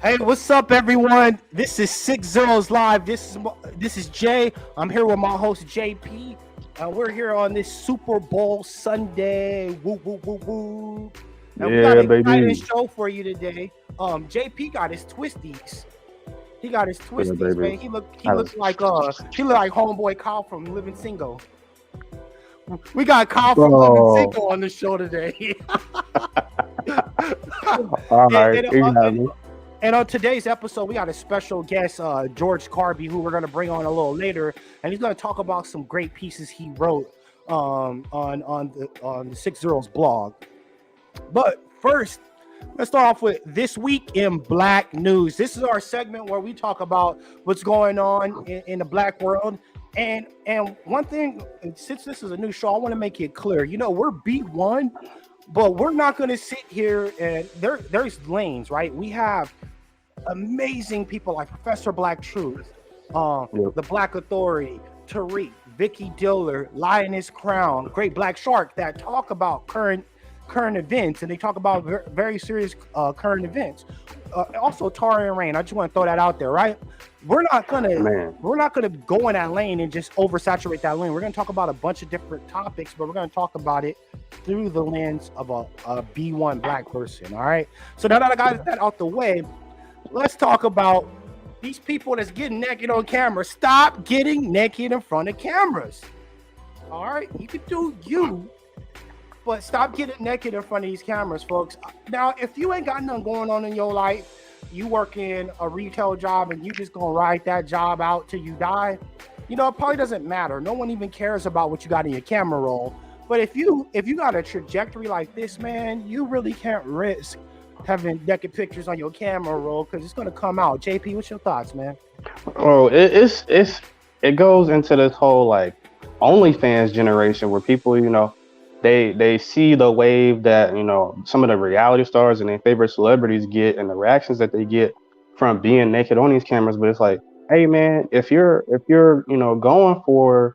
Hey, what's up, everyone? This is 6ZEROS Live. This is Jay. I'm here with my host JP. We're here on this Super Bowl Sunday. Woo woo woo woo. And we got Yeah, an exciting baby. show for you today. JP got his twisties. He got his Yeah, twisties, baby. man. He looked I was, like homeboy Kyle from Living Single. We got Kyle from Living bro. Single on the show today. All and, right, and, you uh, got and me. And on today's episode, we got a special guest, George Carby, who we're going to bring on a little later, and he's going to talk about some great pieces he wrote on the 6ZEROS blog. But first, let's start off with This Week in Black News. This is our segment where we talk about what's going on in the black world. And one thing, since this is a new show, I want to make it clear. You know, we're B1, but we're not going to sit here and there's lanes, right? We have amazing people like Professor Black Truth, the Black Authority, Tariq, Vicky Diller, Lioness Crown, Great Black Shark that talk about current events, and they talk about very serious current events. Also Tari and Rain. I just want to throw that out there, right? We're not gonna go in that lane and just oversaturate that lane. We're gonna talk about a bunch of different topics, but we're gonna talk about it through the lens of a B1 black person. All right. So now that I got that out the way, let's talk about these people that's getting naked on camera. Stop getting naked in front of cameras. All right, you can do you, but stop getting naked in front of these cameras, folks. Now, if you ain't got nothing going on in your life, you work in a retail job and you just gonna ride that job out till you die, you know, it probably doesn't matter. No one even cares about what you got in your camera roll. But if you got a trajectory like this, man, you really can't risk having naked pictures on your camera roll because it's gonna come out. JP, what's your thoughts, man? Oh, it goes into this whole like OnlyFans generation where people, they see the wave that some of the reality stars and their favorite celebrities get and the reactions that they get from being naked on these cameras. But it's like, hey man, if you're going for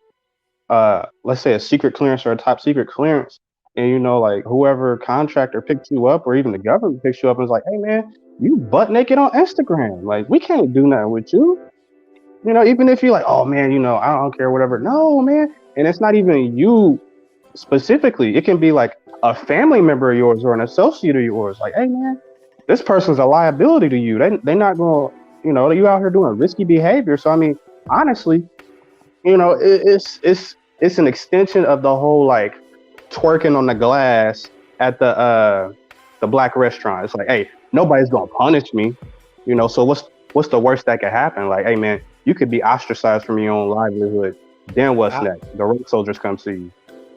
let's say a secret clearance or a top secret clearance, and like whoever contractor picks you up or even the government picks you up and is like, hey man, you butt naked on Instagram, like we can't do nothing with you. Even if you're like, oh man, I don't care, whatever. No, man. And it's not even you specifically. It can be like a family member of yours or an associate of yours. Like, hey man, this person's a liability to you. They're not gonna, you out here doing risky behavior. So I mean, honestly, it's an extension of the whole like twerking on the glass at the black restaurant. It's like, hey, nobody's gonna punish me, So what's the worst that could happen? Like, hey man, you could be ostracized from your own livelihood. Then what's next? The road soldiers come see you.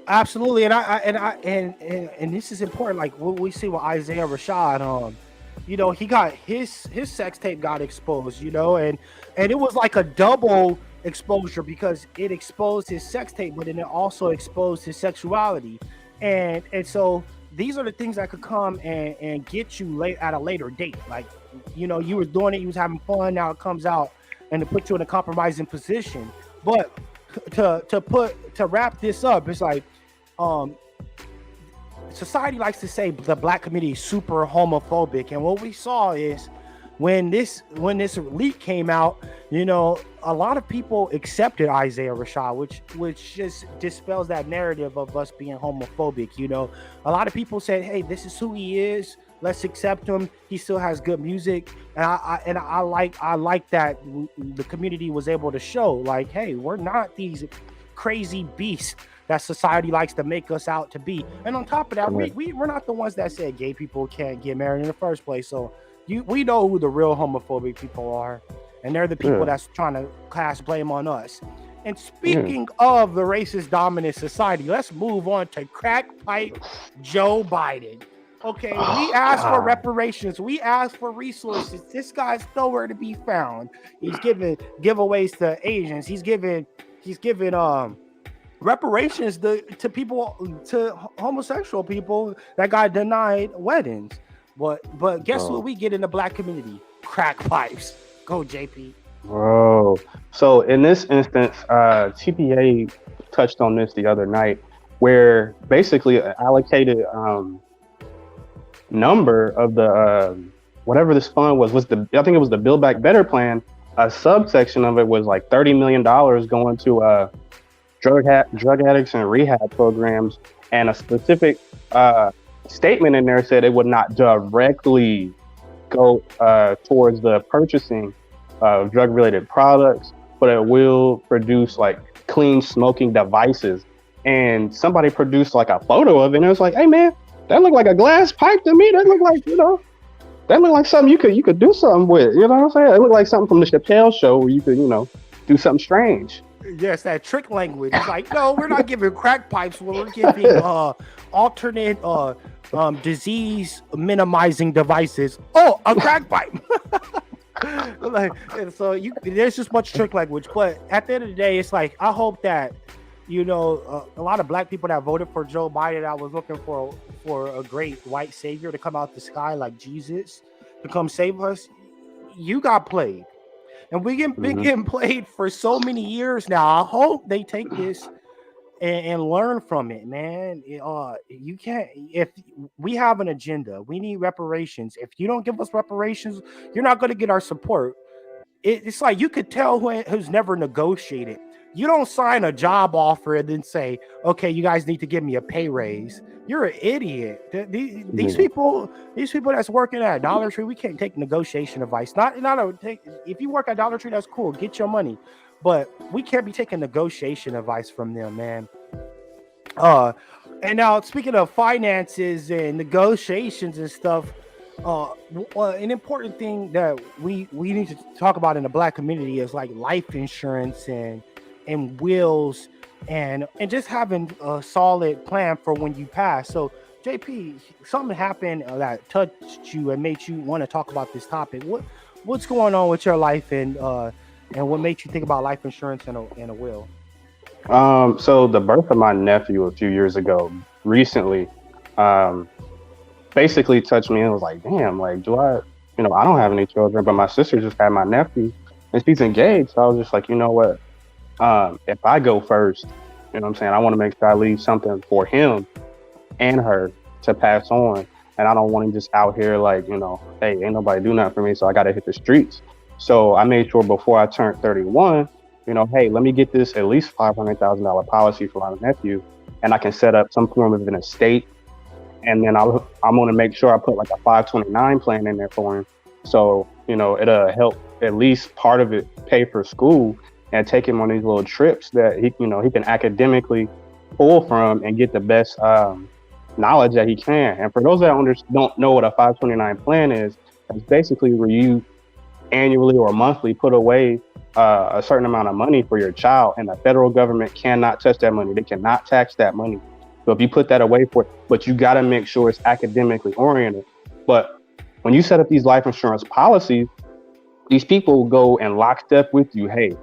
Absolutely, and this is important. Like what we see with Isaiah Rashad, he got his sex tape got exposed, and it was like a double exposure because it exposed his sex tape, but then it also exposed his sexuality, and so these are the things that could come and get you late at a later date. Like, you were doing it, you was having fun, now it comes out and to put you in a compromising position. But to wrap this up, it's like society likes to say the black community is super homophobic, and what we saw is when this leak came out, a lot of people accepted Isaiah Rashad, which just dispels that narrative of us being homophobic. A lot of people said, hey, this is who he is, let's accept him, he still has good music, and I like that the community was able to show, like, hey, we're not these crazy beasts that society likes to make us out to be. And on top of that, we're not the ones that said gay people can't get married in the first place. So we know who the real homophobic people are, and they're the people that's trying to cast blame on us. And speaking of the racist dominant society, let's move on to crack pipe Joe Biden. Okay, we asked for reparations. We asked for resources. This guy's nowhere to be found. He's giving giveaways to Asians. He's giving reparations to people, to homosexual people that got denied weddings. But guess what we get in the black community? Crack pipes. Go, JP. Bro. So in this instance, TPA touched on this the other night, where basically allocated number of the whatever this fund was the I think it was the Build Back Better plan. A subsection of it was like $30 million going to drug addicts and rehab programs, and a specific uh, statement in there said it would not directly go towards the purchasing of drug related products, but it will produce like clean smoking devices. And somebody produced like a photo of it, and it was like, hey man, that looked like a glass pipe to me. That looked like, that looked like something you could do something with. You know what I'm saying? It looked like something from the Chappelle show where you could, do something strange. Yes, that trick language. It's like, no, we're not giving crack pipes. We're giving alternate disease minimizing devices. Oh, a crack pipe. Like, and so there's just much trick language. But at the end of the day, it's like, I hope that a lot of black people that voted for Joe Biden, I was looking for a great white savior to come out the sky like Jesus to come save us. You got played. And been getting played for so many years now. I hope they take this and learn from it, man. You can't. If we have an agenda, we need reparations. If you don't give us reparations, you're not going to get our support. It's like you could tell who's never negotiated. You don't sign a job offer and then say, "Okay, you guys need to give me a pay raise." You're an idiot. These people that's working at Dollar Tree, we can't take negotiation advice. If you work at Dollar Tree, that's cool. Get your money, but we can't be taking negotiation advice from them, man. And now speaking of finances and negotiations and stuff, an important thing that we need to talk about in the black community is like life insurance and wills and just having a solid plan for when you pass. So JP, something happened that touched you and made you want to talk about this topic. What's going on with your life and what made you think about life insurance and a will? So the birth of my nephew a few years ago, recently, basically touched me and was like, damn, like, I don't have any children, but my sister just had my nephew and she's engaged. So I was just like, you know what? If I go first, you know what I'm saying? I want to make sure I leave something for him and her to pass on. And I don't want him just out here like, hey, ain't nobody do nothing for me, so I got to hit the streets. So I made sure before I turned 31, hey, let me get this at least $500,000 policy for my nephew, and I can set up some form of an estate. And then I'm going to make sure I put like a 529 plan in there for him. So, it'll help at least part of it pay for school and take him on these little trips that he can academically pull from and get the best knowledge that he can. And for those that don't know what a 529 plan is, it's basically where you annually or monthly put away a certain amount of money for your child, and the federal government cannot touch that money. They cannot tax that money. So if you put that away but you got to make sure it's academically oriented. But when you set up these life insurance policies, these people go in lockstep with you. Hey,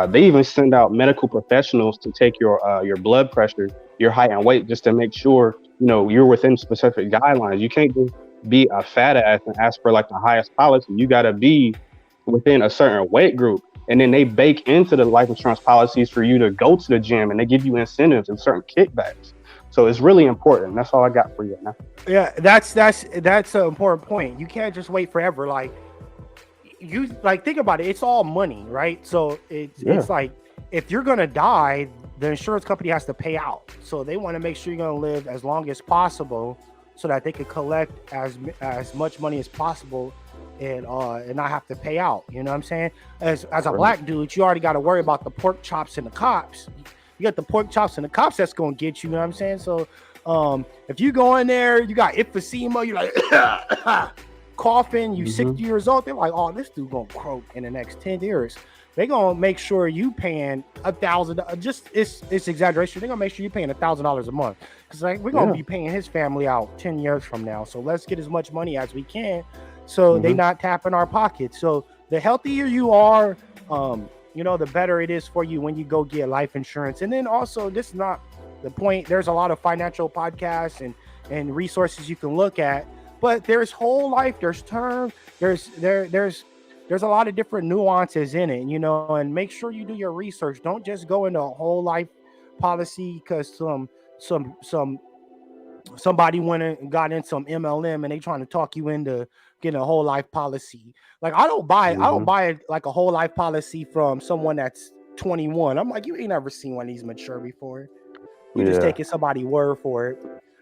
they even send out medical professionals to take your blood pressure, your height and weight, just to make sure you're within specific guidelines. You can't just be a fat ass and ask for like the highest policy. You got to be within a certain weight group. And then they bake into the life insurance policies for you to go to the gym, and they give you incentives and certain kickbacks. So it's really important. That's all I got for you now. Yeah, that's an important point. You can't just wait forever. Like think about it. It's all money, right? So it's like if you're gonna die, the insurance company has to pay out. So they want to make sure you're gonna live as long as possible, so that they can collect as much money as possible and not have to pay out. You know what I'm saying? As a black dude, you already got to worry about the pork chops and the cops. You got the pork chops and the cops that's gonna get you. You know what I'm saying? So if you go in there, you got emphysema, you're like coughing, you 60 years old, they're like, oh, this dude gonna croak in the next 10 years. They're gonna make sure you paying $1,000. Just it's exaggeration. They're gonna make sure you paying $1,000 a month, because like we're gonna be paying his family out 10 years from now. So let's get as much money as we can, so they not tapping our pockets. So the healthier you are, the better it is for you when you go get life insurance. And then also, this is not the point. There's a lot of financial podcasts and resources you can look at, but there's whole life, there's term, there's a lot of different nuances in it, and make sure you do your research. Don't just go into a whole life policy because some somebody went and got in some MLM and they trying to talk you into getting a whole life policy. Like I don't buy like a whole life policy from someone that's 21. I'm like, you ain't never seen one of these mature before. You just Yeah, taking somebody's word for it.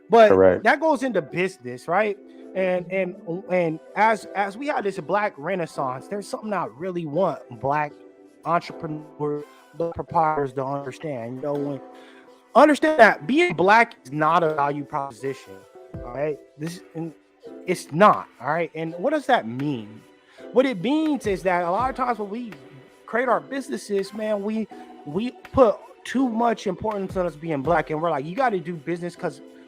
But correct. that goes into business, right? And as we had this black renaissance, there's something I really want black entrepreneurs, black proprietors to understand. You know, when understand that being black is not a value proposition. All right. It's not. All right. And what does that mean? What it means is that a lot of times when we create our businesses, man, we put too much importance on us being black, and we're like, you got to do business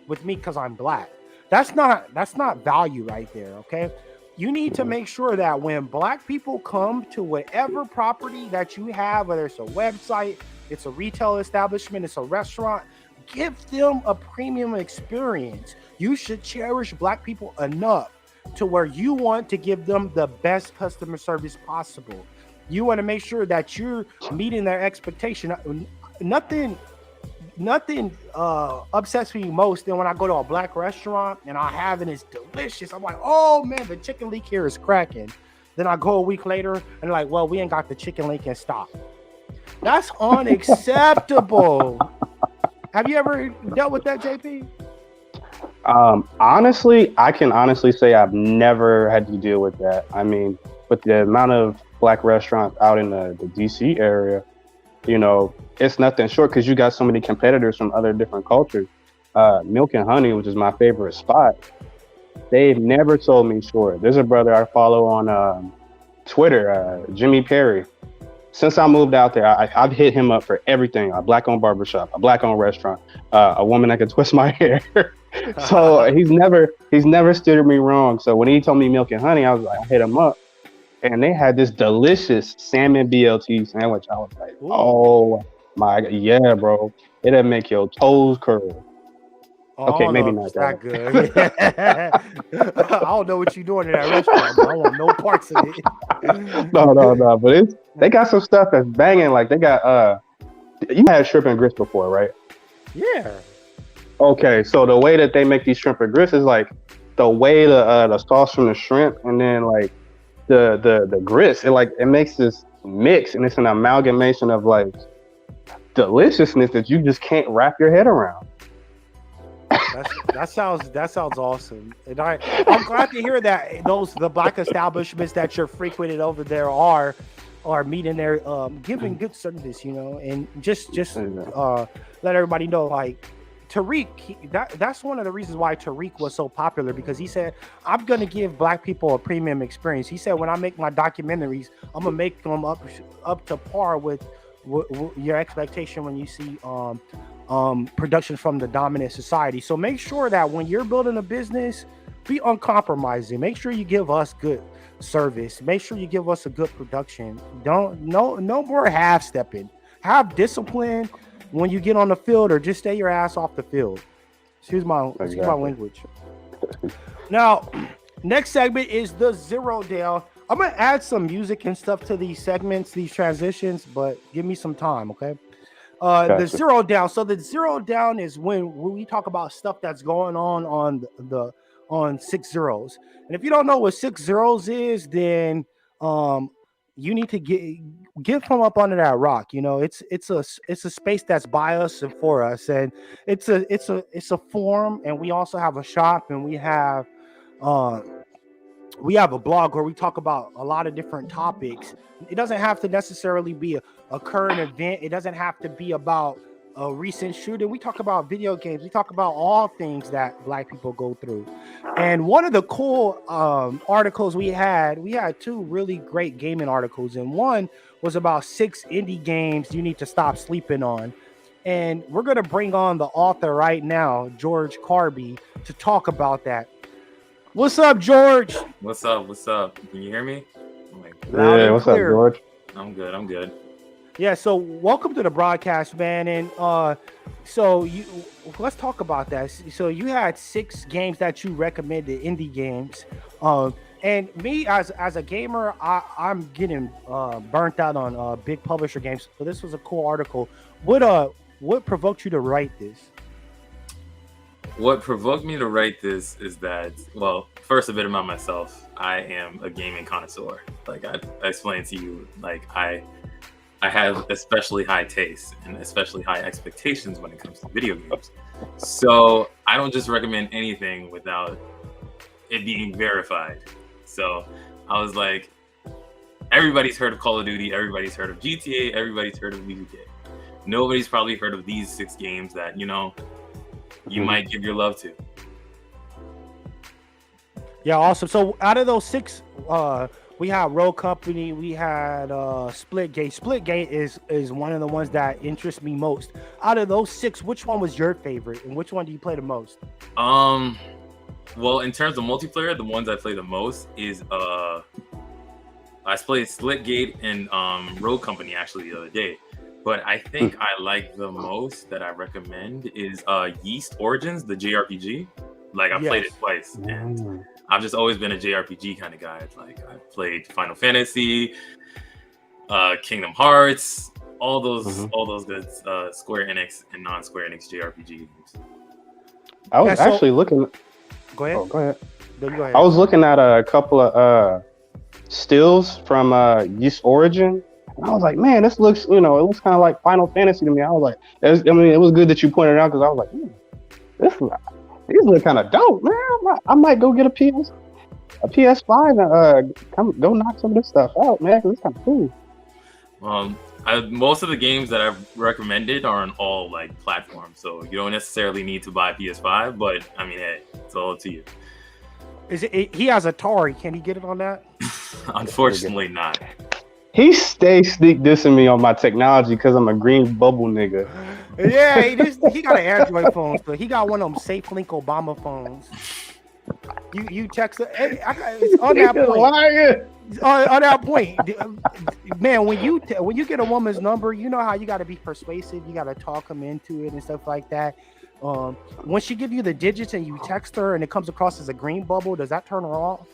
with me because I'm black. That's not value right there. Okay. You need to make sure that when black people come to whatever property that you have, whether it's a website, it's a retail establishment, it's a restaurant, give them a premium experience. You should cherish black people enough to where you want to give them the best customer service possible. You want to make sure that you're meeting their expectation. Nothing upsets me most than when I go to a black restaurant and I have it, it's delicious. I'm like, oh man, the chicken leek here is cracking. Then I go a week later and they're like, well, we ain't got the chicken leek in stock. That's unacceptable. Have you ever dealt with that, JP? Honestly, I can honestly say I've never had to deal with that. I mean, with the amount of black restaurants out in the DC area, you know, it's nothing short because you got so many competitors from other different cultures. Milk and Honey, which is my favorite spot, they've never sold me short. There's a brother I follow on Twitter, Jimmy Perry. Since I moved out there, I've hit him up for everything: a black-owned barbershop, a black-owned restaurant, a woman that can twist my hair. So he's never steered me wrong. So when he told me Milk and Honey, I hit him up, and they had this delicious salmon BLT sandwich. I was like, oh my God, yeah, bro, it'll make your toes curl. Okay, maybe not that good. I don't know what you're doing in that restaurant, but I want no parts of it. No, but they got some stuff that's banging. Like they got you had shrimp and grits before, right? Yeah. Okay, so the way that they make these shrimp and grits is like the way the sauce from the shrimp and then like the grits, it makes this mix, and it's an amalgamation of like deliciousness that you just can't wrap your head around. That sounds awesome, and I'm glad to hear that the black establishments that you're frequented over there are meeting there, giving good service, you know, and just let everybody know, like Tariq, that's one of the reasons why Tariq was so popular, because he said, I'm gonna give black people a premium experience. He said, when I make my documentaries, I'm gonna make them up to par with your expectation when you see productions from the dominant society. So make sure that when you're building a business, be uncompromising. Make sure you give us good service. Make sure you give us a good production. No more half stepping. Have discipline when you get on the field, or just stay your ass off the field. Excuse my language. Now, next segment is the Zero Down. I'm gonna add some music and stuff to these segments, these transitions, but give me some time, okay? Gotcha. The Zero Down. So the Zero Down is when we talk about stuff that's going on 6ZEROS. And if you don't know what 6ZEROS is, then you need to get from up under that rock. You know, it's a space that's by us and for us, and it's a forum, and we also have a shop, and we have a blog where we talk about a lot of different topics. It doesn't have to necessarily be a current event. It doesn't have to be about a recent shooting. We talk about video games. We talk about all things that black people go through. And one of the cool articles we had two really great gaming articles, and one was about 6 indie games you need to stop sleeping on. And we're going to bring on the author right now, George Carby, to talk about that. What's up, George? What's up? Can you hear me? Yeah, what's up, George? I'm good. Yeah, so welcome to the broadcast, man. And let's talk about that. So you had 6 games that you recommended, indie games. And me as a gamer, I'm getting burnt out on big publisher games. So this was a cool article. What provoked you to write this? what provoked me to write this is that, well, first a bit about myself. I am a gaming connoisseur. Like I explained to you, like I have especially high taste and especially high expectations when it comes to video games. So I don't just recommend anything without it being verified. So I was like, everybody's heard of Call of Duty, everybody's heard of GTA, everybody's heard of VGK. Nobody's probably heard of these 6 games that, you might give your love to. Yeah, awesome. So out of those 6, we had Road Company, we had Splitgate. Splitgate is one of the ones that interests me most. Out of those 6, which one was your favorite, and which one do you play the most? Well, in terms of multiplayer, the ones I play the most is I played Splitgate and Road Company actually the other day. But I think I like the most that I recommend is Yeast Origins, the JRPG. Like I played it twice, and I've just always been a JRPG kind of guy. Like I played Final Fantasy, Kingdom Hearts, all those good Square Enix and non-Square Enix JRPG games. I was actually looking. Go ahead. Oh, go ahead. No, you go ahead. I was looking at a couple of stills from Yeast Origin. And I was like, man, this looks, it looks kind of like Final Fantasy to me. I was like, it was good that you pointed it out because I was like, these look kind of dope, man. I might go get a PS5 and go knock some of this stuff out, man, because it's kind of cool. Most of the games that I've recommended are on all like platforms, so you don't necessarily need to buy PS5. But I mean, hey, it's all up to you. He has Atari? Can he get it on that? Unfortunately, not. He stays sneak dissing me on my technology because I'm a green bubble nigga. Yeah, he got an Android phone, so he got one of them Safe Link Obama phones. You text it. Hey, it's on that point. On that point, man. When you get a woman's number, you know how you got to be persuasive. You got to talk them into it and stuff like that. When she give you the digits and you text her and it comes across as a green bubble, does that turn her off?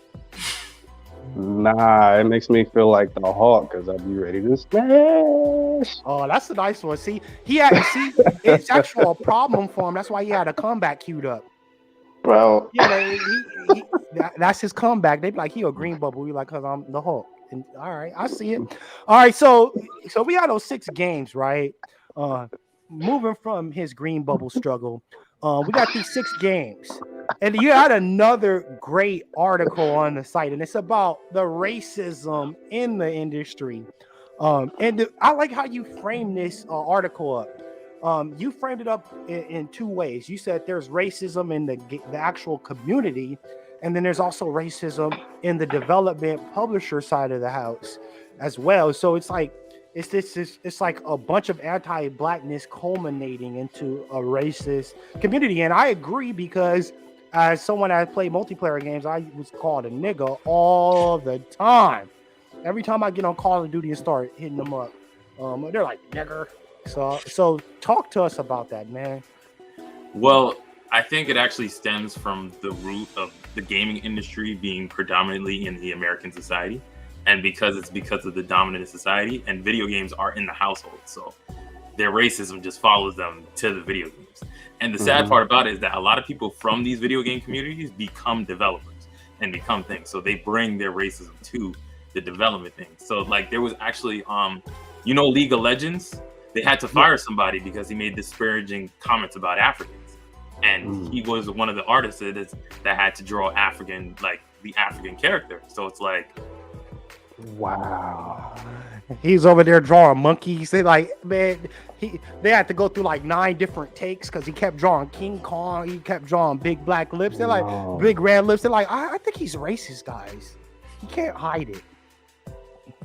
Nah, it makes me feel like the Hawk because I'd be ready to smash. Oh, that's a nice one. See, it's actually a problem for him. That's why he had a comeback queued up. Bro. Yeah, that's his comeback. They be like, he a green bubble. You like, cause I'm the Hulk. And, all right, I see it. All right, so we had those 6 games, right? Moving from his green bubble struggle, we got these 6 games. And you had another great article on the site, and it's about the racism in the industry. I like how you framed this article up. You framed it up in 2 ways. You said there's racism in the actual community, and then there's also racism in the development publisher side of the house as well. So it's like it's like a bunch of anti-blackness culminating into a racist community. And I agree because as someone that played multiplayer games, I was called a nigga all the time. Every time I get on Call of Duty and start hitting them up, they're like, nigger. So talk to us about that, man. Well, I think it actually stems from the root of the gaming industry being predominantly in the American society. And because of the dominant society, and video games are in the household. So their racism just follows them to the video games. And the sad part about it is that a lot of people from these video game communities become developers and become things. So they bring their racism to the development thing. So like there was actually, League of Legends, they had to fire somebody because he made disparaging comments about Africans. And he was one of the artists that had to draw African, like the African character. So it's like, wow. He's over there drawing monkeys. They like, man, they had to go through like 9 different takes because he kept drawing King Kong. He kept drawing big black lips. They're like big red lips. They're like, I think he's racist, guys. He can't hide it.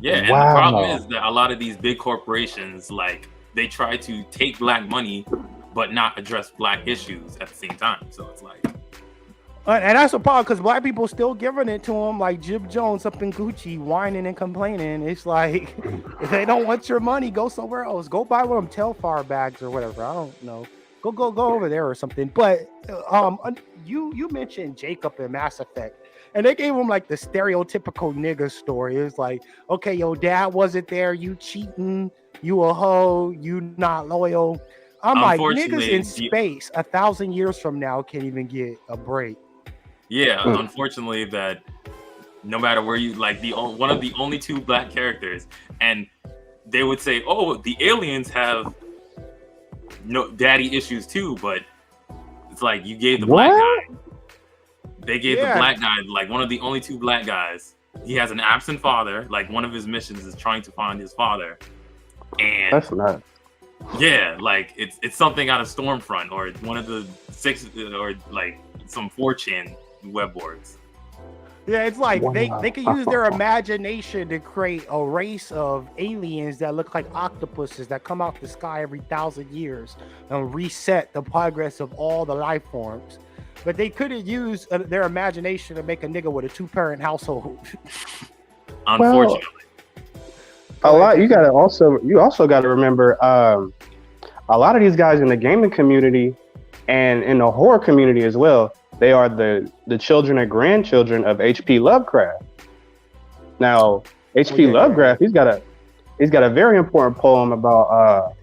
Yeah, and the problem is that a lot of these big corporations, like, they try to take black money but not address black issues at the same time. So it's like, and that's a problem because black people still giving it to him, like Jim Jones up in Gucci, whining and complaining. It's like, if they don't want your money, go somewhere else. Go buy one of them Telfar bags or whatever. I don't know. Go over there or something. But you mentioned Jacob in Mass Effect, and they gave him like the stereotypical nigga story. It's like, okay, your dad wasn't there, you cheating, you a hoe, you not loyal. I'm like, niggas Unfortunately, in space 1,000 years from now can't even get a break. yeah, unfortunately, that no matter where you like one of the only two black characters, and they would say, "Oh, the aliens have no daddy issues too," but it's like you gave the black guy. They gave the black guy, like one of the only two black guys. He has an absent father. Like one of his missions is trying to find his father, and that's nuts. Yeah, like it's something out of Stormfront or one of the six or like some 4chan web boards. Yeah, it's like they can use their imagination to create a race of aliens that look like octopuses that come out the sky every 1,000 years and reset the progress of all the life forms. But they couldn't use their imagination to make a nigga with a 2-parent household. Unfortunately. You also got to remember a lot of these guys in the gaming community and in the horror community as well, they are the children and grandchildren of H.P. Lovecraft. Now, H.P. Lovecraft, he's got a very important poem about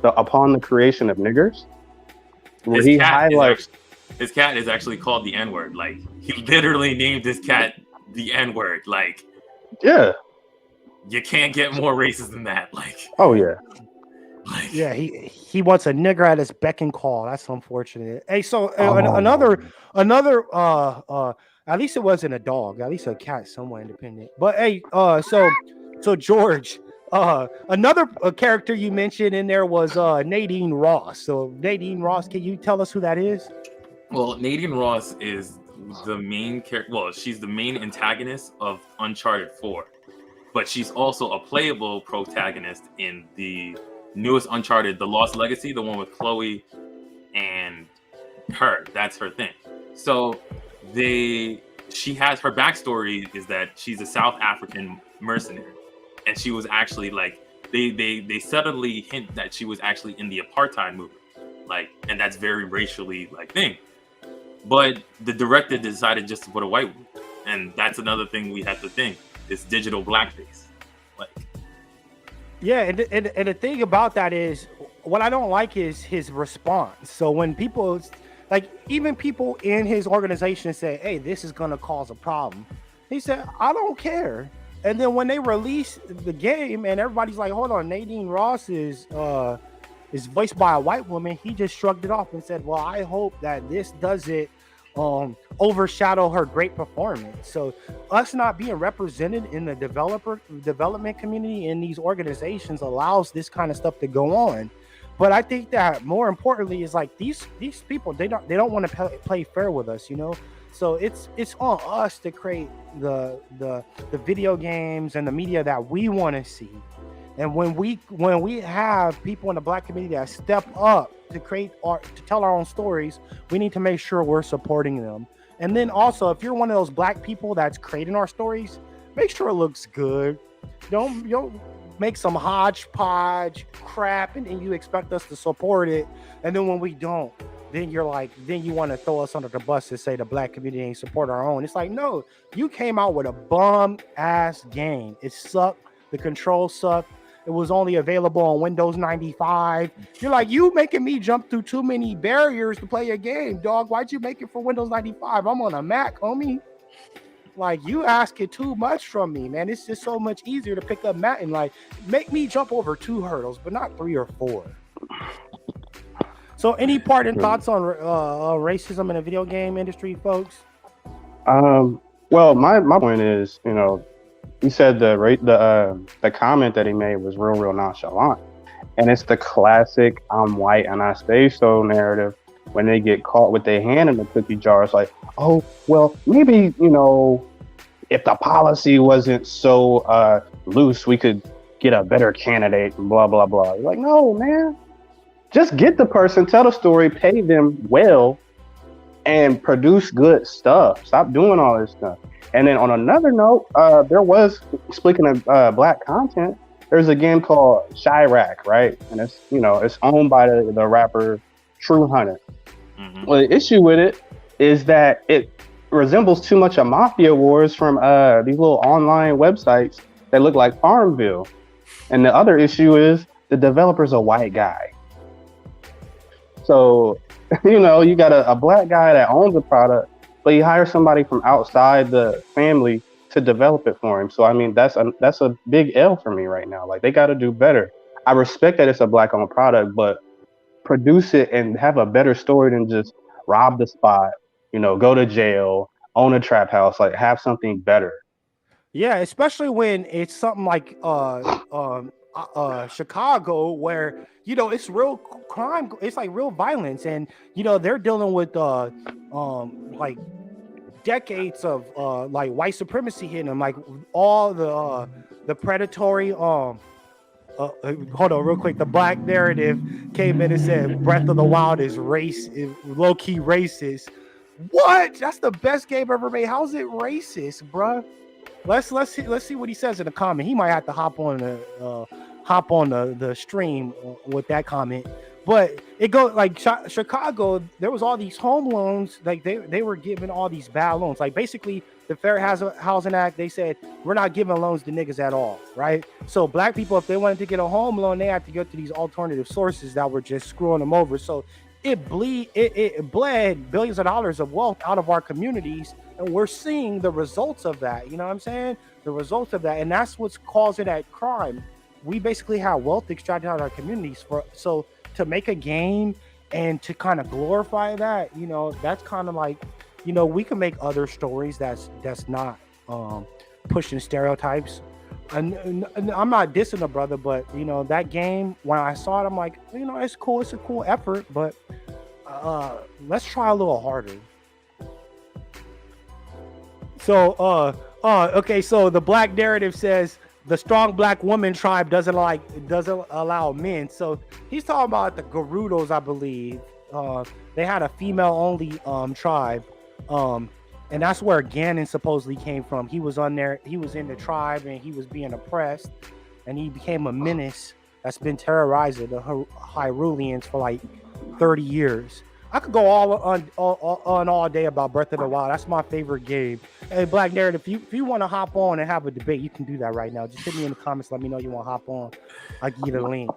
Upon the Creation of Niggers, where he highlights. His cat is actually called the N-word. Like he literally named his cat the N-word. Like, yeah, you can't get more racist than that. Like, oh yeah. Like, yeah, he wants a nigger at his beck and call. That's unfortunate. Hey, so another at least it wasn't a dog, at least a cat, somewhat independent. But hey, so George, another character you mentioned in there was Nadine Ross. So Nadine Ross, can you tell us who that is? Well, Nadine Ross is the main character. Well, she's the main antagonist of Uncharted 4, but she's also a playable protagonist in the newest Uncharted, The Lost Legacy, the one with Chloe and her. That's her thing. So she has her backstory is that she's a South African mercenary, and she was actually like they subtly hint that she was actually in the apartheid movement, like, and that's very racially like thing. But the director decided just to put a white woman, and that's another thing we have to think. It's digital blackface, like. Yeah, and the thing about that is, what I don't like is his response. So when people, like even people in his organization say, "Hey, this is gonna cause a problem," he said, "I don't care." And then when they release the game and everybody's like, "Hold on, Nadine Ross is voiced by a white woman," he just shrugged it off and said, "Well, I hope that this doesn't overshadow her great performance." So us not being represented in the development community in these organizations allows this kind of stuff to go on. But I think that more importantly is like these people, they don't want to play fair with us, you know. So it's on us to create the video games and the media that we want to see. And when we have people in the Black community that step up to tell our own stories, we need to make sure we're supporting them. And then also, if you're one of those Black people that's creating our stories, make sure it looks good. Don't make some hodgepodge crap and then you expect us to support it. And then when we don't, then you want to throw us under the bus and say the Black community ain't support our own. It's like, no, you came out with a bum ass game. It sucked. The controls sucked. It was only available on Windows 95. You're like, you making me jump through too many barriers to play a game, dog. Why'd you make it for Windows 95? I'm on a Mac, homie. Like, you asking too much from me, man. It's just so much easier to pick up Mac and like make me jump over 2 hurdles, but not 3 or 4. So, any parting thoughts on racism in the video game industry, folks? Well, my point is, you know, he said the comment that he made was real nonchalant, and it's the classic "I'm white and I stay so" narrative. When they get caught with their hand in the cookie jar, it's like, oh well, maybe, you know, if the policy wasn't so loose, we could get a better candidate and blah blah blah. You're like, no, man, just get the person, tell the story, pay them well, and produce good stuff. Stop doing all this stuff. And then on another note, there was, speaking of Black content, there's a game called Chirac, right? And it's, you know, it's owned by the rapper True Hunter. Mm-hmm. Well, the issue with it is that it resembles too much of Mafia Wars from these little online websites that look like Farmville. And the other issue is the developer's a white guy. So, you got a black guy that owns the product, but he hires somebody from outside the family to develop it for him. So, I mean, that's a big L for me right now. Like, they got to do better. I respect that it's a black owned product, but produce it and have a better story than just rob the spot, go to jail, own a trap house, like have something better. Yeah, especially when it's something like Chicago, where it's real crime, it's like real violence, and they're dealing with like decades of like white supremacy hitting them, like all the predatory hold on real quick. The black narrative came in and said Breath of the Wild is low-key racist. What? That's the best game ever made. How's it racist, bruh? Let's see what he says in the comment. He might have to hop on the stream with that comment. But it goes like Chicago. There was all these home loans. Like they were giving all these bad loans. Like basically the Fair Housing Act. They said we're not giving loans to niggas at all, right? So black people, if they wanted to get a home loan, they had to go to these alternative sources that were just screwing them over. So it bled billions of dollars of wealth out of our communities, and we're seeing the results of that. You know what I'm saying? The results of that, and that's what's causing that crime. We basically have wealth extracted out of our communities so to make a game and to kind of glorify that, that's kind of like, we can make other stories that's not pushing stereotypes. And I'm not dissing the brother, but that game, when I saw it, I'm like, it's cool, it's a cool effort, but let's try a little harder. So okay, so the black narrative says the strong black woman tribe doesn't allow men. So he's talking about the Gerudos, I believe. They had a female only tribe, and that's where Ganon supposedly came from. He was in the tribe, and he was being oppressed, and he became a menace that's been terrorizing the Hyruleans for like 30 years. I could go all day about Breath of the Wild. That's my favorite game. Hey, Black Narrative, if you want to hop on and have a debate, you can do that right now. Just hit me in the comments. Let me know you want to hop on. I'll give you the link.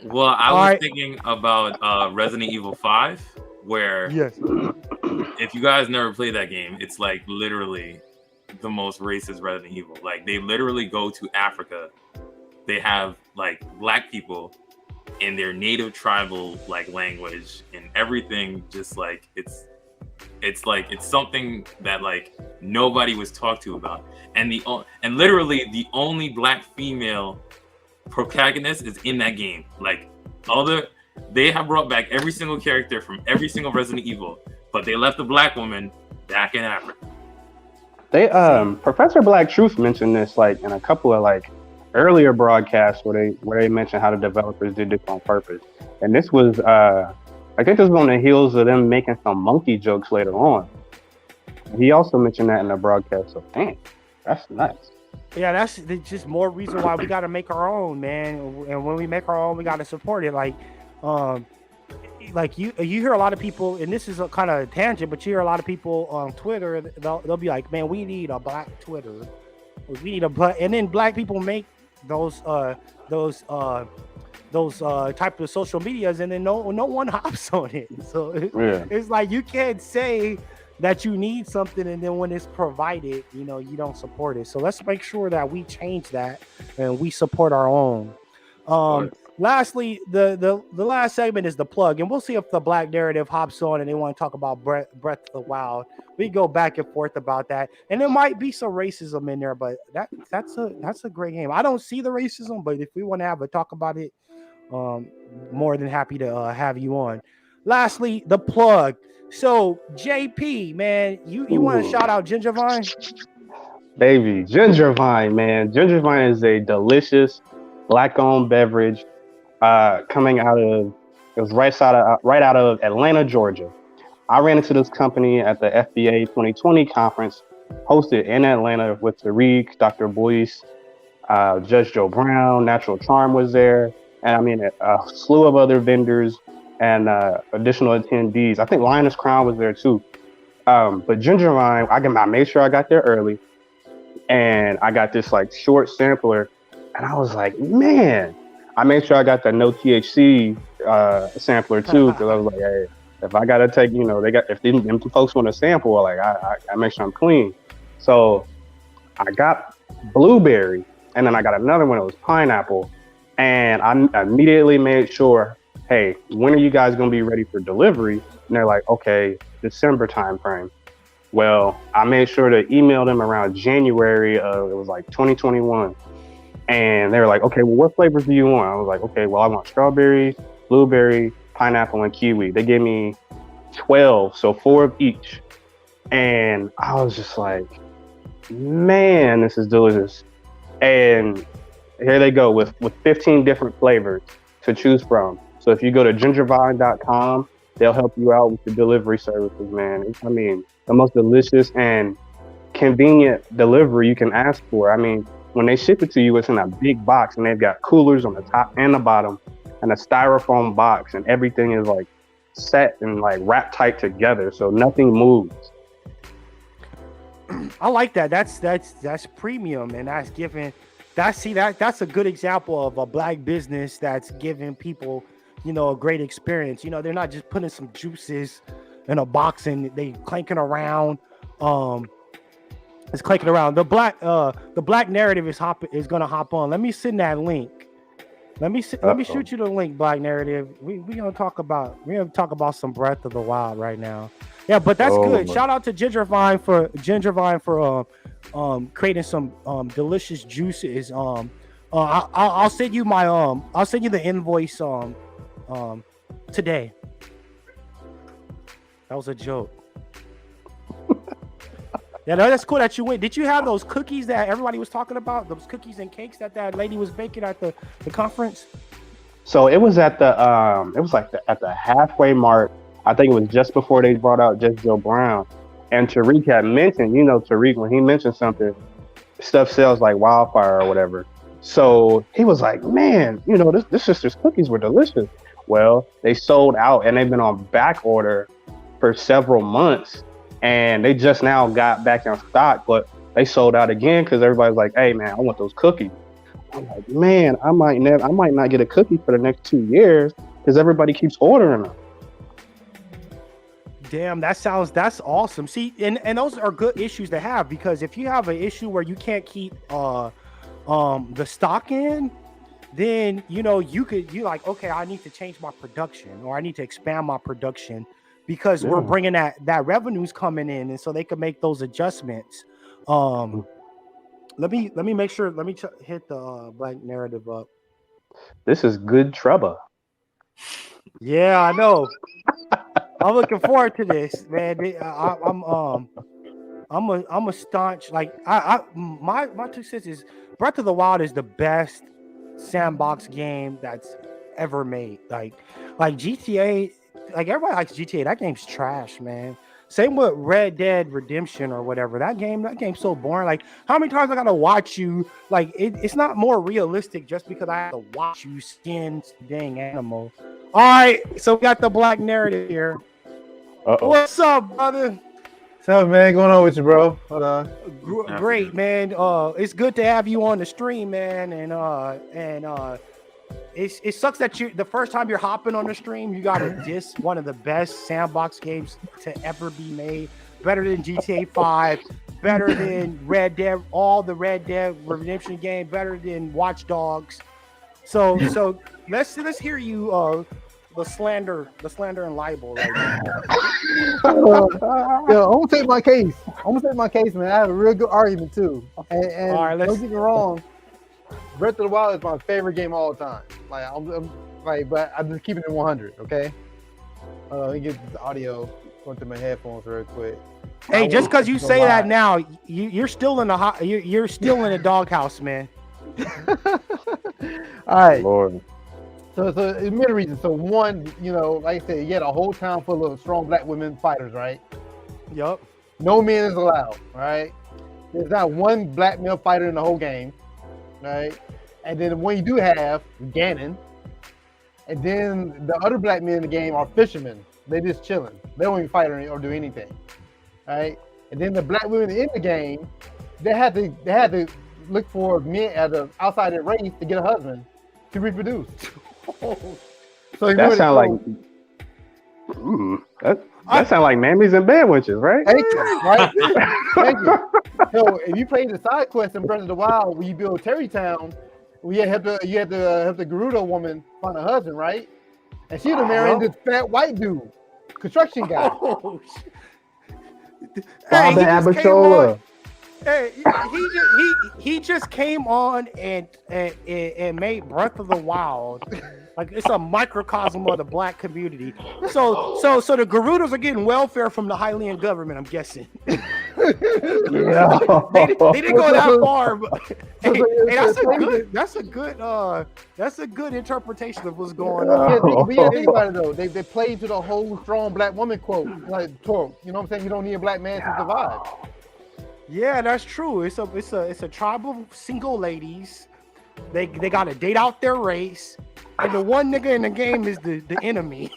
Well, I was thinking about Resident Evil 5, where if you guys never played that game, it's like literally the most racist Resident Evil. Like they literally go to Africa. They have like black people in their native tribal like language and everything, just like it's something that like nobody was talked to about, and literally the only black female protagonist is in that game. Like they have brought back every single character from every single Resident Evil, but they left the black woman back in Africa. They Professor Black Truth mentioned this like in a couple of like earlier broadcasts where they mentioned how the developers did this on purpose, and this was I think this was on the heels of them making some monkey jokes later on. He also mentioned that in the broadcast. So dang, that's nice. Yeah, that's just more reason why we got to make our own, man. And when we make our own, we got to support it. Like you hear a lot of people, and this is a kind of tangent, but you hear a lot of people on Twitter. They'll be like, "Man, we need a black Twitter. We need a black," and then black people make those type of social medias, and then no one hops on it. So it's like you can't say that you need something and then when it's provided, you don't support it. So let's make sure that we change that and we support our own. Lastly, the last segment is the plug, and we'll see if the Black Narrative hops on and they want to talk about Breath of the Wild. We go back and forth about that, and there might be some racism in there, but that's a great game. I don't see the racism, but if we want to have a talk about it, more than happy to have you on. Lastly, the plug. So JP, man, you want to shout out Gingervine? Baby, Gingervine, man. Gingervine is a delicious black-owned beverage coming out of, it was right out of Atlanta, Georgia. I ran into this company at the FBA 2020 conference hosted in Atlanta with Tariq, Dr. Boyce, Judge Joe Brown, Natural Charm was there, and I mean a slew of other vendors and additional attendees. I think Lioness Crown was there too. But Gingervine, I made sure I got there early, and I got this like short sampler, and I was like, man, I made sure I got the no THC sampler too, because I was like, hey, if I gotta take, if them folks want to sample, like I make sure I'm clean. So I got blueberry, and then I got another one that was pineapple, and I immediately made sure, hey, when are you guys gonna be ready for delivery? And they're like, okay, December time frame. Well, I made sure to email them around January of, it was like 2021. And they were like, okay, well, what flavors do you want? I was like, okay, well, I want strawberry, blueberry, pineapple, and kiwi. They gave me 12, so 4 of each. And I was just like, man, this is delicious. And here they go with 15 different flavors to choose from. So if you go to gingervine.com, they'll help you out with the delivery services, man. I mean, the most delicious and convenient delivery you can ask for. I mean, when they ship it to you, it's in a big box, and they've got coolers on the top and the bottom, and a styrofoam box, and everything is like set and like wrapped tight together, so nothing moves. I like that. That's premium, and that's giving. That's a good example of a black business that's giving people, a great experience. They're not just putting some juices in a box and they clanking around. It's clanking around. The black narrative is gonna hop on. Let me send that link. Let me shoot you the link, Black Narrative. We gonna talk about some Breath of the Wild right now. Yeah, but that's good. Shout out to Gingervine for creating some delicious juices. I'll send you the invoice today. That was a joke. Yeah, no, that's cool that you went. Did you have those cookies that everybody was talking about? Those cookies and cakes that lady was baking at the conference? So it was at the at the halfway mark. I think it was just before they brought out Just Joe Brown. And Tariq had mentioned, Tariq, when he mentioned something, stuff sells like wildfire or whatever. So he was like, man, this sister's cookies were delicious. Well, they sold out, and they've been on back order for several months. And they just now got back in stock, but they sold out again because everybody's like, hey, man, I want those cookies. I'm like, man, I might not get a cookie for the next 2 years because everybody keeps ordering them. Damn, that's awesome. See, and those are good issues to have, because if you have an issue where you can't keep the stock in, then you like, okay, I need to change my production, or I need to expand my production, because we're bringing that revenue's coming in, and so they can make those adjustments. Let me make sure. Let me hit the Black Narrative up. This is good trouble. Yeah, I know. I'm looking forward to this, man. I'm a staunch, like, my 2 cents is Breath of the Wild is the best sandbox game that's ever made. Like GTA, like everybody likes GTA. That game's trash, man. Same with Red Dead Redemption or whatever. That game's so boring. Like, how many times I gotta watch you? Like, it's not more realistic just because I have to watch you skin dang animal. All right, so we got the Black Narrative here. What's up, brother? What's up, man? Going on with you, bro? Hold on. Great, man. It's good to have you on the stream, man. And it sucks that the first time you're hopping on the stream, you got to diss one of the best sandbox games to ever be made. Better than GTA 5, better than Red Dead, all the Red Dead Redemption game, better than Watch Dogs. So let's hear you the slander and libel right now. I'm gonna take my case. Man. I have a real good argument too. And all right, don't get me wrong, Breath of the Wild is my favorite game of all time. Like but I'm just keeping it 100. Okay. Let me get the audio going through my headphones real quick. Hey, just because you say that now, you're still in the you're still in the doghouse, man. All right. Lord. So it's many reasons. So one, like I said, you had a whole town full of strong black women fighters, right? Yup. No men is allowed, right? There's not one black male fighter in the whole game, right? And then when you do have Ganon, and then the other black men in the game are fishermen. They just chilling. They don't even fight or do anything, right? And then the black women in the game, they had to look for men as an outside race to get a husband to reproduce. So That sound like that sound like mammies and bedwitches, right? Thank you, right? Thank you. So if you play the side quest in Breath of the Wild, where you build Terrytown, you have to have the Gerudo woman find a husband, right? And she'd have married this fat white dude, construction guy. Oh, shit. Bob he and just came on. Abachola. Hey, he just came on and made Breath of the Wild like it's a microcosm of the black community. So the Gerudos are getting welfare from the Hylian government, I'm guessing. Yeah. they didn't go that far, but hey, that's a good interpretation of what's going on. Yeah, think about it though. They played to the whole strong black woman quote, like you know what I'm saying? You don't need a black man to survive. Yeah, that's true. It's a tribe of single ladies. They got to date out their race, and the one nigga in the game is the enemy.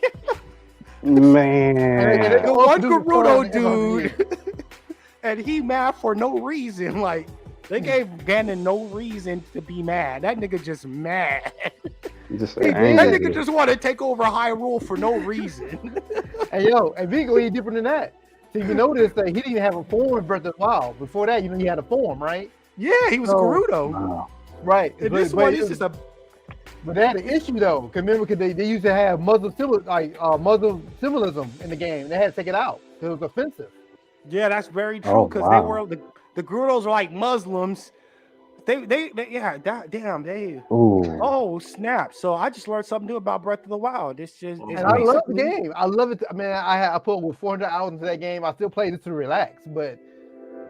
Man, the one Gerudo dude, and he mad for no reason. Like they gave Ganon no reason to be mad. That nigga just mad. Just that nigga just want to take over Hyrule for no reason. Hey yo, and Vigo ain't different than that. So you notice that he didn't even have a form in Breath of the Wild. Before that, he had a form, right? Yeah, he was Gerudo. Wow. Right. And this one is just a. But they had an issue though. Remember, because they used to have Muslim symbolism in the game. They had to take it out. It was offensive. Yeah, that's very true. Because they were the Gerudos are like Muslims. Oh snap! So I just learned something new about Breath of the Wild. And I love the game. I love it. I mean, I put over 400 hours into that game. I still play this to relax, but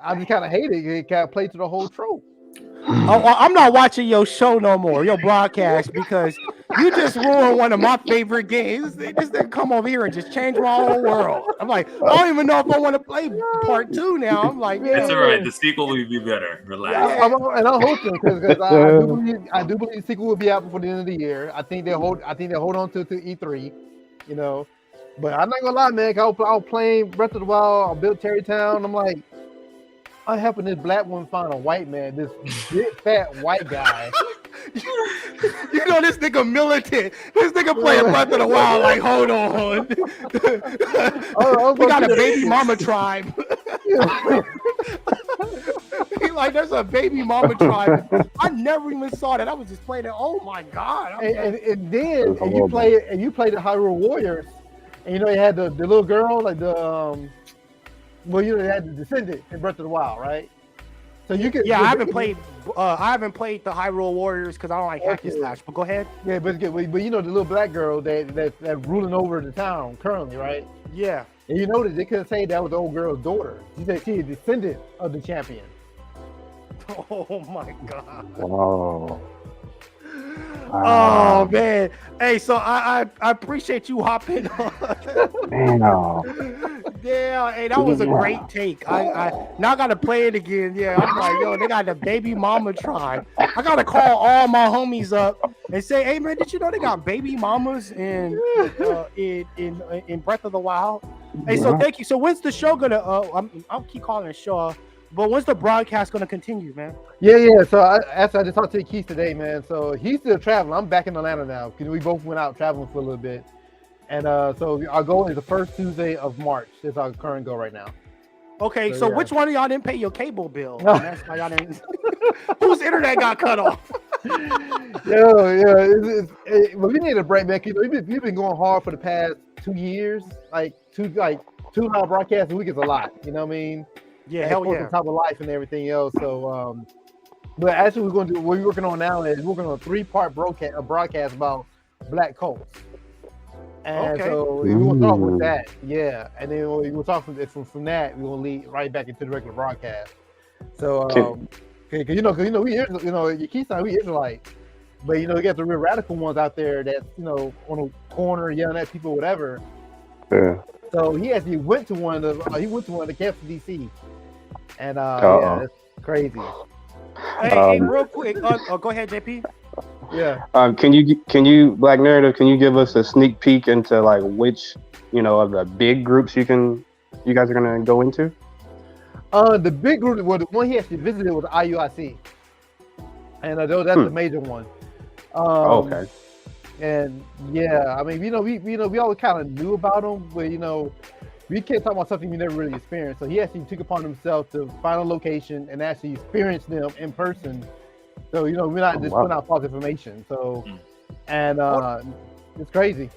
I just kind of hate it. It kind of played to the whole trope. Oh, I'm not watching your show no more, your broadcast, because you just ruined one of my favorite games. This nigga come over here and just change my whole world. I'm like, I don't even know if I want to play part 2 now. I'm like, it's all right. The sequel will be better. Relax. Yeah, and I'm hoping because I do believe the sequel will be out before the end of the year. I think they hold on to E3, you know. But I'm not gonna lie, man. I was playing Breath of the Wild. I built Terrytown. I'm like, I'm helping this black woman find a white man, this big fat white guy. You know this nigga militant. This nigga playing Breath of the Wild. Like, hold on. We got a baby mama tribe. He like, there's a baby mama tribe. I never even saw that. I was just playing it. Oh my god. And then you play the Hyrule Warriors, and you know you had the little girl, like the well, you know, they had the descendant in Breath of the Wild, right? So you can. Yeah, I haven't played the Hyrule Warriors because I don't like hack and slash. But go ahead. Yeah, but you know the little black girl that's ruling over the town currently, right? Yeah. And you notice they couldn't say that was the old girl's daughter. She said she is descendant of the champion. Oh my god. Whoa. Oh man. Hey, so I appreciate you hopping on. Man, no. Yeah, hey, that was a great take. I now gotta play it again. Yeah, I'm like, yo, they got the baby mama tribe. I gotta call all my homies up and say, hey man, did you know they got baby mamas in Breath of the Wild? Hey, so thank you. So when's the show gonna? I'll keep calling it show. But when's the broadcast going to continue, man? Yeah. So I just talked to Keith today, man. So he's still traveling. I'm back in Atlanta now because we both went out traveling for a little bit. And so our goal is the first Tuesday of March. Is our current goal right now. Okay, so which one of y'all didn't pay your cable bill? That's why y'all didn't. Whose internet got cut off? Yeah. Well, we need a break, man. You know, we've been going hard for the past 2 years. Like two live broadcasts a week is a lot. You know what I mean? Yeah, hell yeah. On top of life and everything else. So, but actually, what we're working on now is working on a 3-part broadcast about black cults. And so we're gonna start with that, yeah. And then we'll talk from that. We're gonna lead right back into the regular broadcast. So, cause you know, we Keystone, we Israelite, but you know, we got the real radical ones out there that on a corner yelling at people, whatever. Yeah. So he actually went to one of the camps in DC. And yeah, that's crazy. Hey, real quick. Go ahead, JP. Yeah. Can you Black Narrative? Can you give us a sneak peek into like which of the big groups you guys are gonna go into? The big group, well, the one he actually visited was IUIC, and that's the major one. Okay. And yeah, I mean, we always kind of knew about him, but we can't talk about something we never really experienced. So he actually took upon himself to find a location and actually experience them in person. So we're not just putting out false information. So, and it's crazy.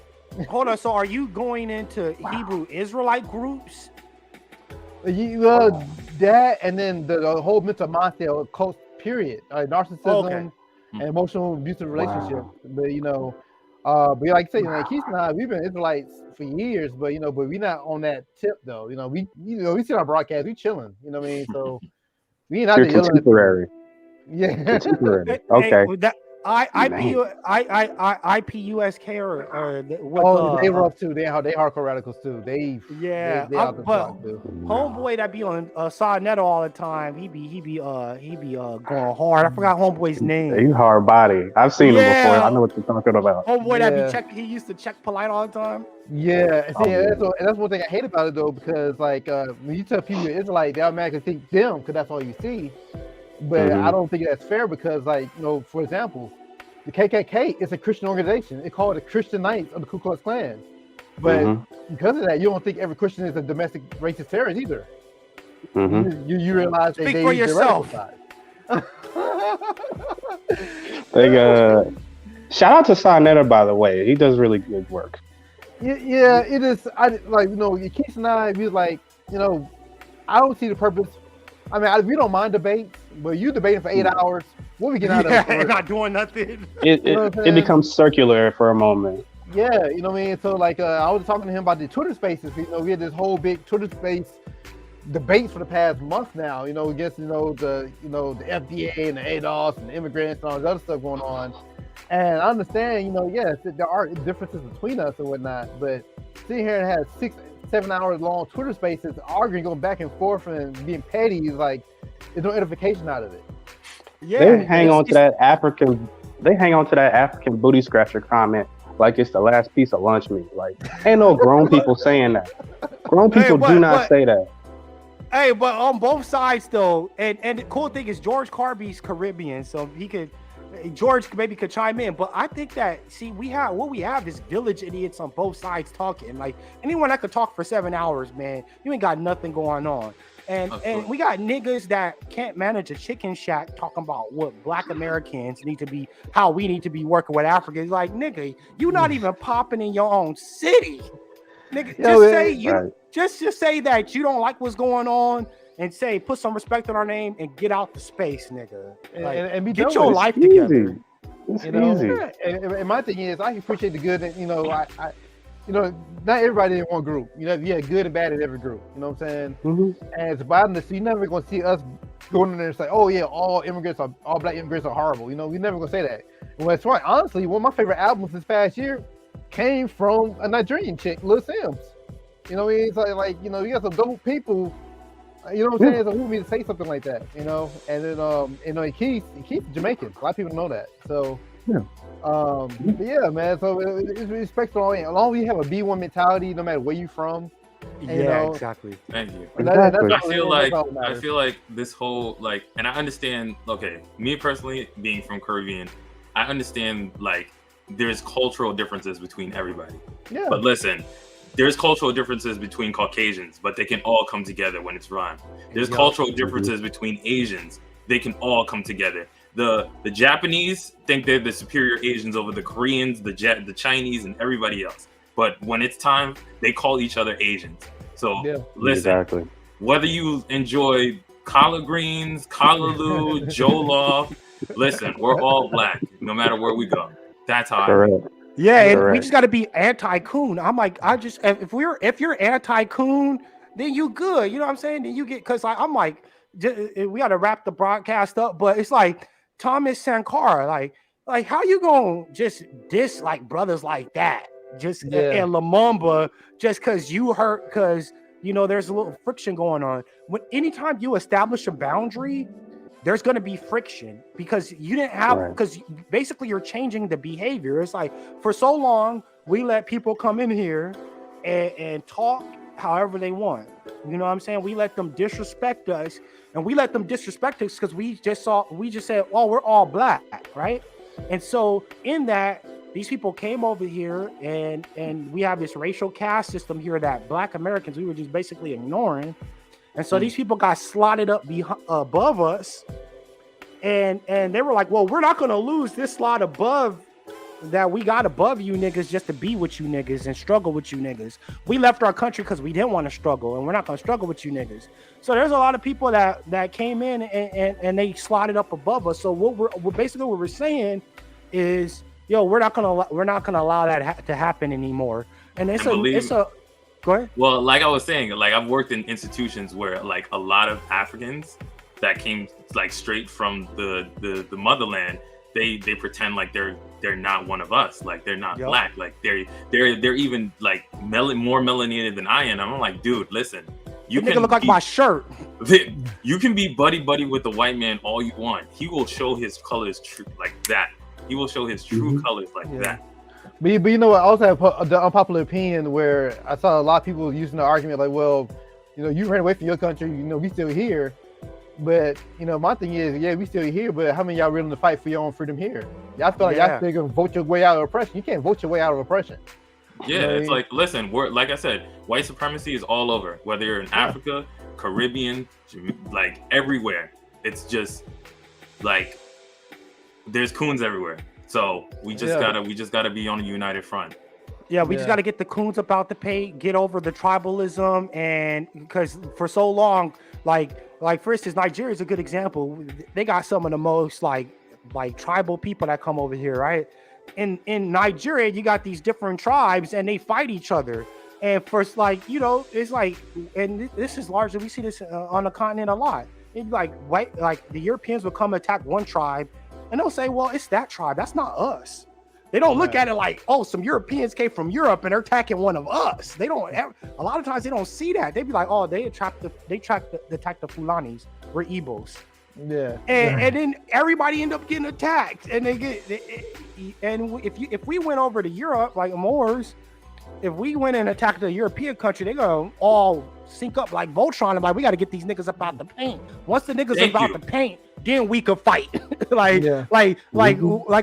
Hold on. So are you going into Hebrew Israelite groups? That and then the whole mental mindset of cult period, narcissism and emotional abusive relationships. But but like I say, Keith and I, we've been Israelites for years, but but we're not on that tip though. We see our broadcast, we chilling. You know what I mean? So we ain't out there yelling. Contemporary. Yeah. Contemporary. Okay. Hey, that IPUSK or what? They rough too. They hardcore radicals too. They out the block too. Homeboy that be on Side Neto all the time. He be going hard. I forgot homeboy's name. He's hard body. I've seen him before. I know what you're talking about. Homeboy that he used to check polite all the time. Yeah, that's one thing I hate about it though, because like when you tell people you're Israelite, they automatically think them because that's all you see. But I don't think that's fair because, like, for example, the KKK is a Christian organization. It's called the Christian Knights of the Ku Klux Klan. But because of that, you don't think every Christian is a domestic racist terrorist either. You realize Speak for yourself. Shout out to Sonetta, by the way. He does really good work. Yeah, it is. I like Keith and I. We like I don't see the purpose. I mean, we don't mind debates, but you debating for 8 hours, what we get out of it? Not doing nothing. It becomes circular for a moment. Yeah, you know what I mean? So, like, I was talking to him about the Twitter spaces. We had this whole big Twitter space debates for the past month now, against, the FDA and the ADOS and the immigrants and all this other stuff going on. And I understand, yes, there are differences between us and whatnot, but sitting here and have 6-7 hours long Twitter spaces arguing, going back and forth and being petty is like there's no edification out of it. Yeah, they hang on to that African booty scratcher comment like it's the last piece of lunch meat. Like, ain't no grown people saying that. Grown people do not say that. Hey, but on both sides though, and the cool thing is George Carby's Caribbean, so George maybe could chime in, but I think that we have is village idiots on both sides talking. Like anyone that could talk for 7 hours, man, you ain't got nothing going on. And we got niggas that can't manage a chicken shack talking about what Black Americans need to be, how we need to be working with Africans. Like, nigga, you not even popping in your own city. Nigga, just say that you don't like what's going on and say put some respect on our name and get out the space, nigga. Like, and get your life together. It's easy. And my thing is, I appreciate the good. And not everybody in one group. Yeah, good and bad in every group. You know what I'm saying? And it's about this. You're never gonna see us going in there and say, "Oh yeah, all Black immigrants are horrible." We're never gonna say that. Well, that's right. Honestly, one of my favorite albums this past year came from a Nigerian chick, Lil Sims. It's like you got some dope people. You know what I'm saying? It's a movie to say something like that, And then, Keith Jamaican. A lot of people know that. So, yeah, man. So it's respect for all. As long as you have a B1 mentality, no matter where you're from. Exactly. Thank you. Exactly. I feel like this whole and I understand. Okay, me personally, being from Caribbean, I understand there's cultural differences between everybody. Yeah. But listen. There's cultural differences between Caucasians, but they can all come together when it's rhymed. There's cultural differences between Asians. They can all come together. The Japanese think they're the superior Asians over the Koreans, the Chinese, and everybody else. But when it's time, they call each other Asians. So listen, whether you enjoy collard greens, callaloo, jollof, listen, we're all Black, no matter where we go. That's how I feel. Yeah, and we just got to be anti-coon. I'm like, if you're anti-coon, then you good. You know what I'm saying? Then you get, because I'm like, we got to wrap the broadcast up, but it's like Thomas Sankara, like how you gonna just diss brothers like that, just and Lumumba, just because you hurt, because there's a little friction going on. Anytime you establish a boundary, there's going to be friction because you didn't have, because basically you're changing the behavior. It's like for so long, we let people come in here and talk however they want. You know what I'm saying? We let them disrespect us, and we let them disrespect us because we just said, well, we're all Black, right? And so in that, these people came over here, and we have this racial caste system here that Black Americans we were just basically ignoring, and so these people got slotted up above us, and they were like, well, we're not gonna lose this slot above that we got above you niggas just to be with you niggas and struggle with you niggas. We left our country because we didn't want to struggle, and we're not gonna struggle with you niggas. So there's a lot of people that came in and they slotted up above us. So what we're saying is, yo, we're not gonna allow that to happen anymore. And it's a go ahead. Well, like I was saying, like I've worked in institutions where like a lot of Africans that came like straight from the motherland, they pretend like they're not one of us, like they're not Black, like they're even like more melanated than I am. I'm like, dude, listen, you can look like my shirt. You can be buddy with the white man all you want. He will show his colors true like that. He will show his true colors like that. But you know what? I also have the unpopular opinion where I saw a lot of people using the argument like, well, you know, you ran away from your country, you know, we still here. But you know, my thing is, yeah, we still here, but how many of y'all willing to fight for your own freedom here? Y'all feel like y'all still gonna vote your way out of oppression. You can't vote your way out of oppression. Yeah, you know it's like, listen, we're like I said, white supremacy is all over. Whether you're in Africa, Caribbean, like everywhere. It's just like there's coons everywhere. So we just gotta be on a united front. Yeah, we just got to get the coons up out the paint, get over the tribalism, and because for so long, like for instance, Nigeria is a good example. They got some of the most like tribal people that come over here, right? In Nigeria, you got these different tribes, and they fight each other. And first, like, you know, it's like, and this is largely, we see this on the continent a lot. It's like white, like the Europeans will come attack one tribe, and they'll say, well, it's that tribe, that's not us. They don't look at it like, oh, some Europeans came from Europe and they're attacking one of us. They don't have, a lot of times they don't see that. They be like, oh, they attack the Fulanis. We're Igbos. Yeah. And then everybody end up getting attacked. And if we went over to Europe like Moors, if we went and attacked a European country, they gonna all sync up like Voltron and like, we got to get these niggas up out the paint. Once the niggas about the paint, then we could fight. like I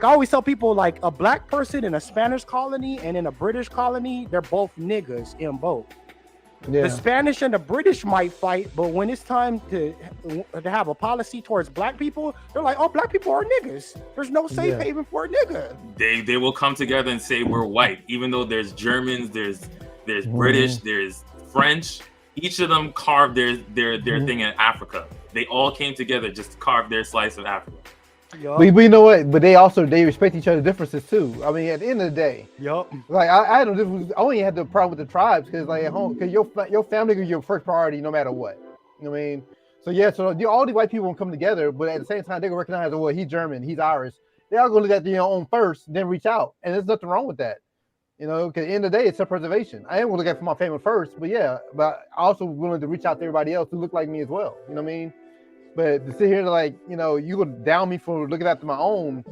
always tell people, like a Black person in a Spanish colony and in a British colony, they're both niggas in both. The Spanish and the British might fight, but when it's time to have a policy towards Black people, they're like, oh, Black people are niggas. There's no safe haven for a nigga. They will come together and say we're white, even though there's Germans, there's British, there's French. Each of them carved their thing in Africa. They all came together just to carve their slice of Africa. But you know what? But they respect each other's differences too. I mean, at the end of the day, like I only had the problem with the tribes because like at home, because your family is your first priority no matter what. You know what I mean? So all the white people will come together, but at the same time they can recognize, well, he's German, he's Irish. They all gonna look at their own first, then reach out, and there's nothing wrong with that. You know, because at the end of the day, it's self-preservation. I am gonna look at for my family first, but I also willing to reach out to everybody else who look like me as well. You know what I mean? But to sit here to like, you know, you would down me for looking after my own.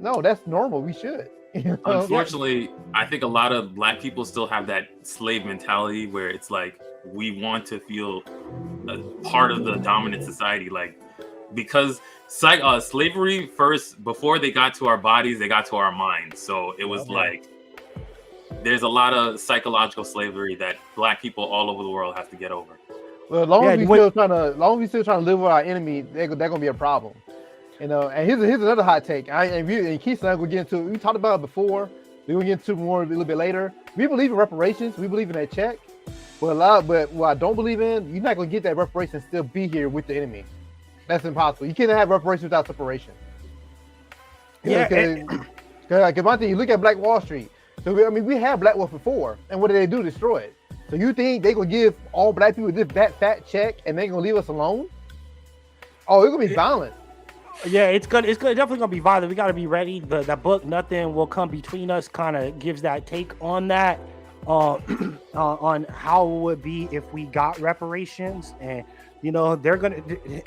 No, that's normal. We should. You know? Unfortunately, I think a lot of Black people still have that slave mentality where it's like we want to feel a part of the dominant society, like because slavery first, before they got to our bodies, they got to our minds. So it was like there's a lot of psychological slavery that Black people all over the world have to get over. Well, as long as we still trying to live with our enemy, they're gonna be a problem. You know, and here's another hot take. And Keith and I will get into it. We talked about it before. We're gonna get into more a little bit later. We believe in reparations. We believe in that check. But what I don't believe in, you're not gonna get that reparation and still be here with the enemy. That's impossible. You can't have reparations without separation. Because my thing, you look at Black Wall Street. So I mean, we had Black Wolf before, and what did they do? Destroy it. So you think they gonna give all Black people this fat check and they gonna leave us alone? Oh, it's gonna be violent. Yeah, it's definitely gonna be violent. We gotta be ready. That book, Nothing Will Come Between Us, kind of gives that take on that, on how it would be if we got reparations, and you know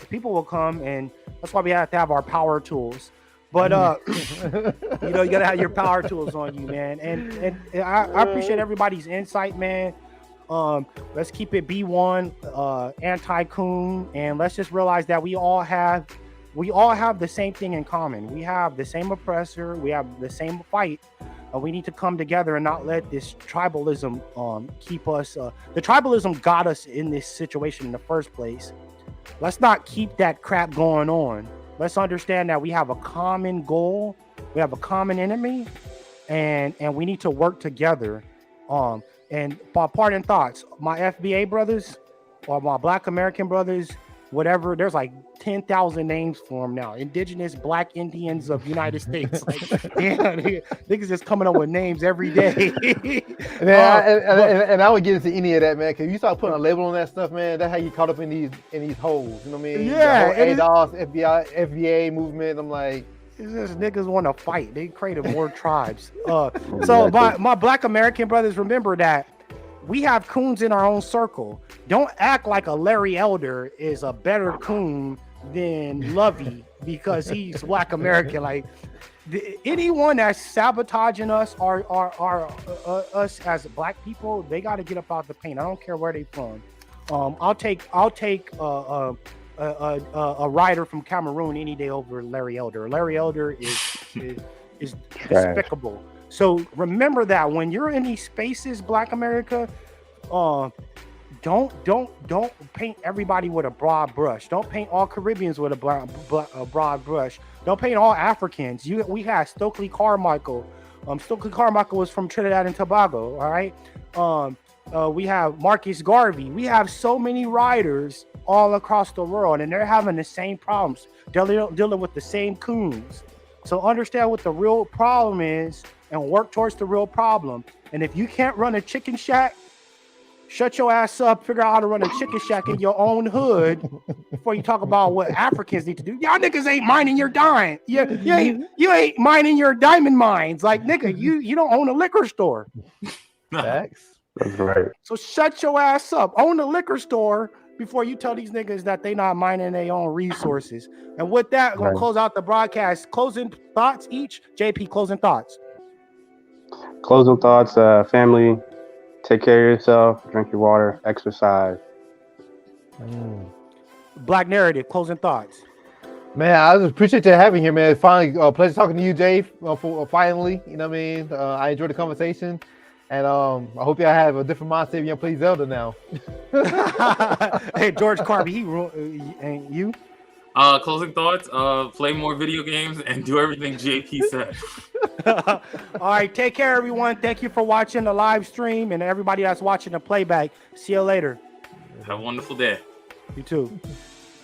people will come, and that's why we have to have our power tools. But you know, you gotta have your power tools on you, man. And I appreciate everybody's insight, man. Let's keep it B1, anti-coon, and let's just realize that we all have the same thing in common. We have the same oppressor, we have the same fight, We need to come together and not let this tribalism keep us. The tribalism got us in this situation in the first place. Let's not keep that crap going on. Let's understand that we have a common goal, we have a common enemy, and we need to work together. And parting thoughts, my FBA brothers or my Black American brothers, whatever, there's like 10,000 names for them now. Indigenous Black Indians of United States. Like, niggas just coming up with names every day. and I would get into any of that, man, because you start putting a label on that stuff, man, that's how you caught up in these holes. You know what I mean? Yeah. The whole ADOS, FBI, FBA movement. I'm like, it's just niggas want to fight. They created more tribes. So my Black American brothers, remember that we have coons in our own circle. Don't act like a Larry Elder is a better coon than Lovey because he's Black American. Like anyone that's sabotaging us or us as Black people, they got to get up out the paint. I don't care where they from. I'll take a rider from Cameroon any day over Larry Elder. Larry Elder is despicable. So remember that when you're in these spaces, Black America, don't paint everybody with a broad brush. Don't paint all Caribbeans with a broad brush. Don't paint all Africans. We had Stokely Carmichael. Stokely Carmichael was from Trinidad and Tobago. All right. We have Marcus Garvey. We have so many riders all across the world, and they're having the same problems. Dealing with the same coons. So understand what the real problem is and work towards the real problem. And if you can't run a chicken shack, shut your ass up, figure out how to run a chicken shack in your own hood before you talk about what Africans need to do. Y'all niggas ain't mining your dime. You ain't mining your diamond mines. Like, nigga, you don't own a liquor store. facts. That's right. So shut your ass up. Own a liquor store before you tell these niggas that they not mining their own resources. And with that, I'm gonna close out the broadcast. Closing thoughts each. JP, closing thoughts. Closing thoughts, family, take care of yourself, drink your water, exercise. Black Narrative, closing thoughts. Man, I just appreciate you having here, man. Finally, pleasure talking to you, Jay. Finally, you know what I mean? I enjoyed the conversation. And I hope y'all have a different mindset when you play Zelda now. Hey, George Carby, and you? Closing thoughts, play more video games and do everything JP said. All right, take care, everyone. Thank you for watching the live stream and everybody that's watching the playback. See you later. Have a wonderful day. You too.